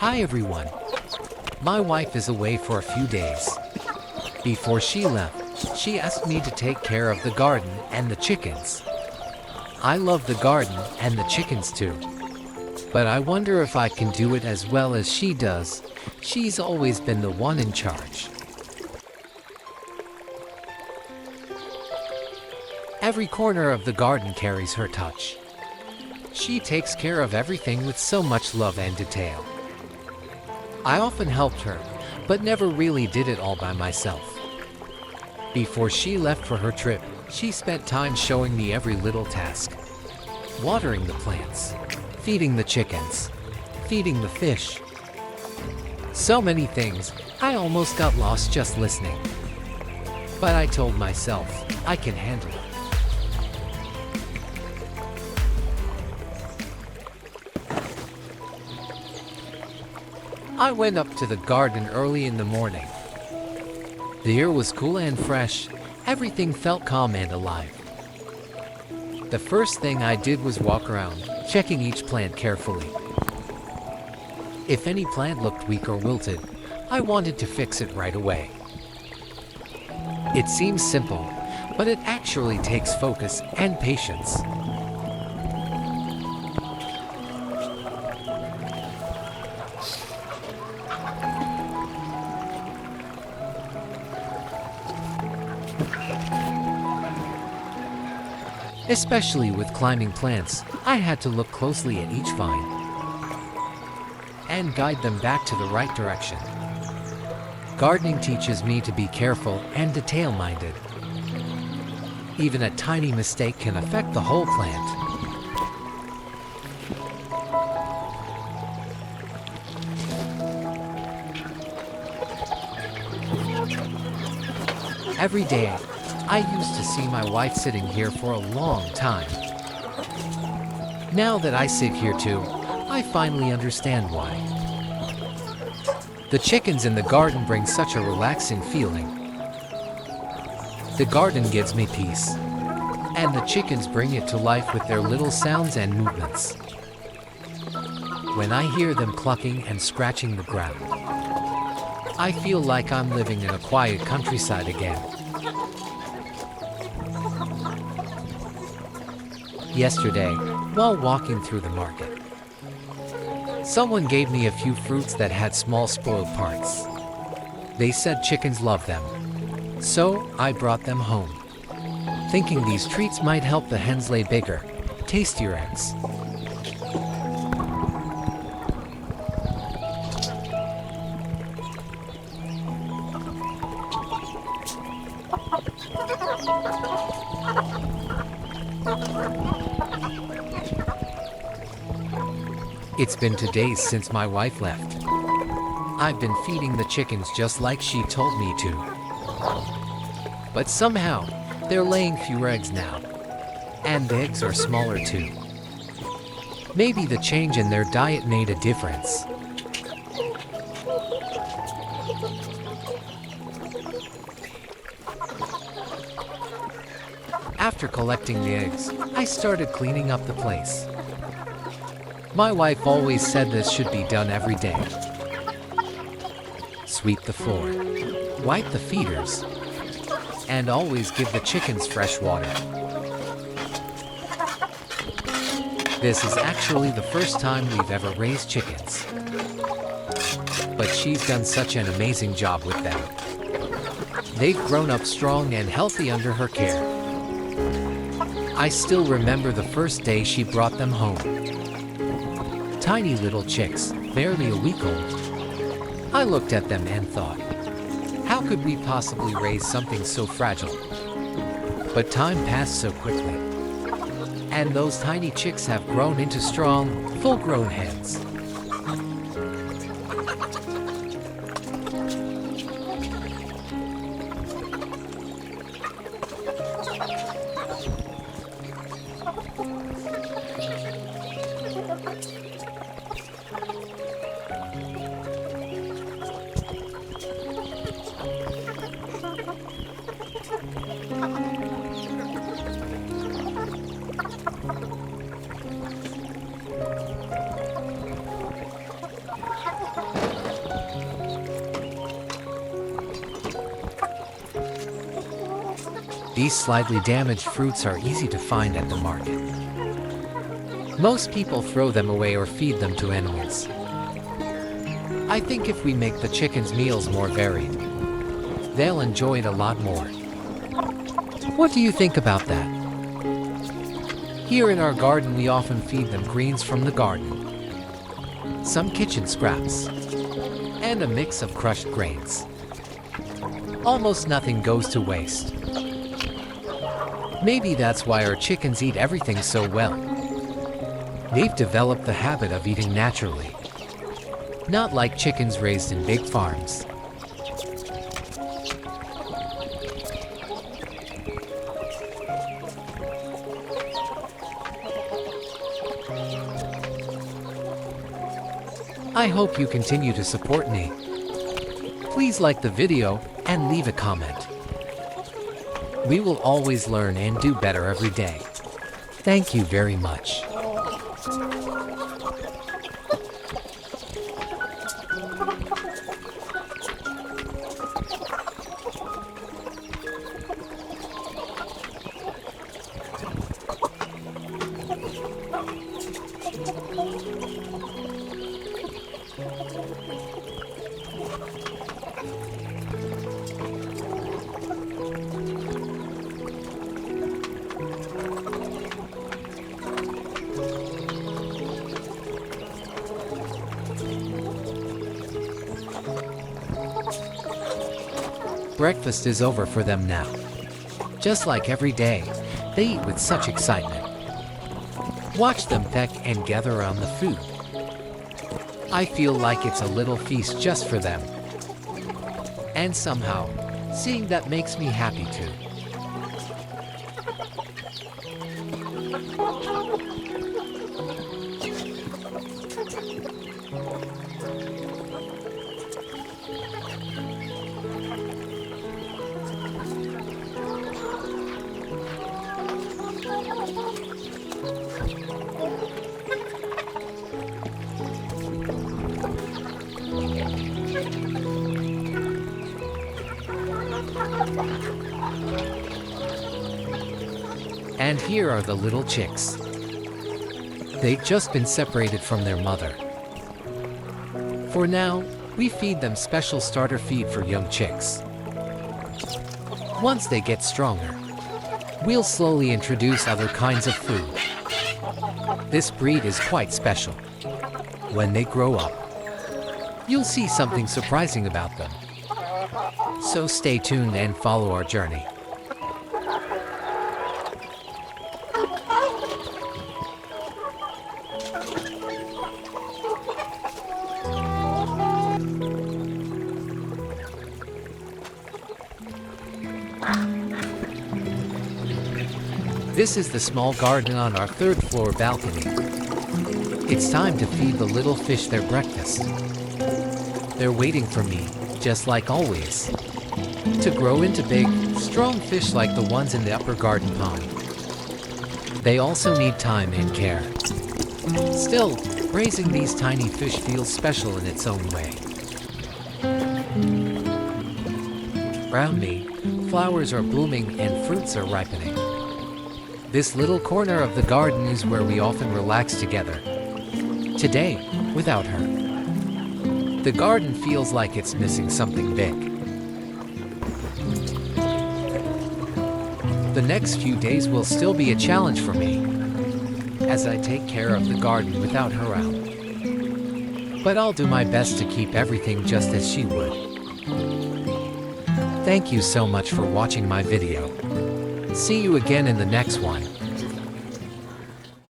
Hi everyone. My wife is away for a few days. Before she left, she asked me to take care of the garden and the chickens. I love the garden and the chickens too. But I wonder if I can do it as well as she does. She's always been the one in charge. Every corner of the garden carries her touch. She takes care of everything with so much love and detail. I often helped her, but never really did it all by myself. Before she left for her trip, she spent time showing me every little task. Watering the plants, feeding the chickens, feeding the fish. So many things, I almost got lost just listening. But I told myself, I can handle it. I went up to the garden early in the morning. The air was cool and fresh. Everything felt calm and alive. The first thing I did was walk around, checking each plant carefully. If any plant looked weak or wilted, I wanted to fix it right away. It seems simple, but it actually takes focus and patience. Especially with climbing plants, I had to look closely at each vine and guide them back to the right direction. Gardening teaches me to be careful and detail-minded. Even a tiny mistake can affect the whole plant. Every day, I used to see my wife sitting here for a long time. Now that I sit here too, I finally understand why. The chickens in the garden bring such a relaxing feeling. The garden gives me peace, and the chickens bring it to life with their little sounds and movements. When I hear them clucking and scratching the ground, I feel like I'm living in a quiet countryside again. Yesterday, while walking through the market, someone gave me a few fruits that had small spoiled parts. They said chickens love them, so I brought them home, thinking these treats might help the hens lay bigger, tastier eggs. It's been 2 days since my wife left. I've been feeding the chickens just like she told me to. But somehow, they're laying fewer eggs now. And the eggs are smaller too. Maybe the change in their diet made a difference. After collecting the eggs, I started cleaning up the place. My wife always said this should be done every day. Sweep the floor, wipe the feeders, and always give the chickens fresh water. This is actually the first time we've ever raised chickens. But she's done such an amazing job with them. They've grown up strong and healthy under her care. I still remember the first day she brought them home. Tiny little chicks, barely a week old. I looked at them and thought, how could we possibly raise something so fragile? But time passed so quickly, and those tiny chicks have grown into strong, full-grown hens. These slightly damaged fruits are easy to find at the market. Most people throw them away or feed them to animals. I think if we make the chickens' meals more varied, they'll enjoy it a lot more. What do you think about that? Here in our garden, we often feed them greens from the garden, some kitchen scraps, and a mix of crushed grains. Almost nothing goes to waste. Maybe that's why our chickens eat everything so well. They've developed the habit of eating naturally, not like chickens raised in big farms. I hope you continue to support me. Please like the video and leave a comment. We will always learn and do better every day. Thank you very much. Breakfast is over for them now. Just like every day, they eat with such excitement. Watch them peck and gather around the food. I feel like it's a little feast just for them. And somehow, seeing that makes me happy too. And here are the little chicks. They've just been separated from their mother. For now, we feed them special starter feed for young chicks. Once they get stronger, we'll slowly introduce other kinds of food. This breed is quite special. When they grow up, you'll see something surprising about them. So stay tuned and follow our journey. This is the small garden on our third floor balcony. It's time to feed the little fish their breakfast. They're waiting for me, just like always, to grow into big, strong fish like the ones in the upper garden pond. They also need time and care. Still, raising these tiny fish feels special in its own way. Around me, flowers are blooming and fruits are ripening. This little corner of the garden is where we often relax together. Today, without her, the garden feels like it's missing something big. The next few days will still be a challenge for me, as I take care of the garden without her around. But I'll do my best to keep everything just as she would. Thank you so much for watching my video. See you again in the next one.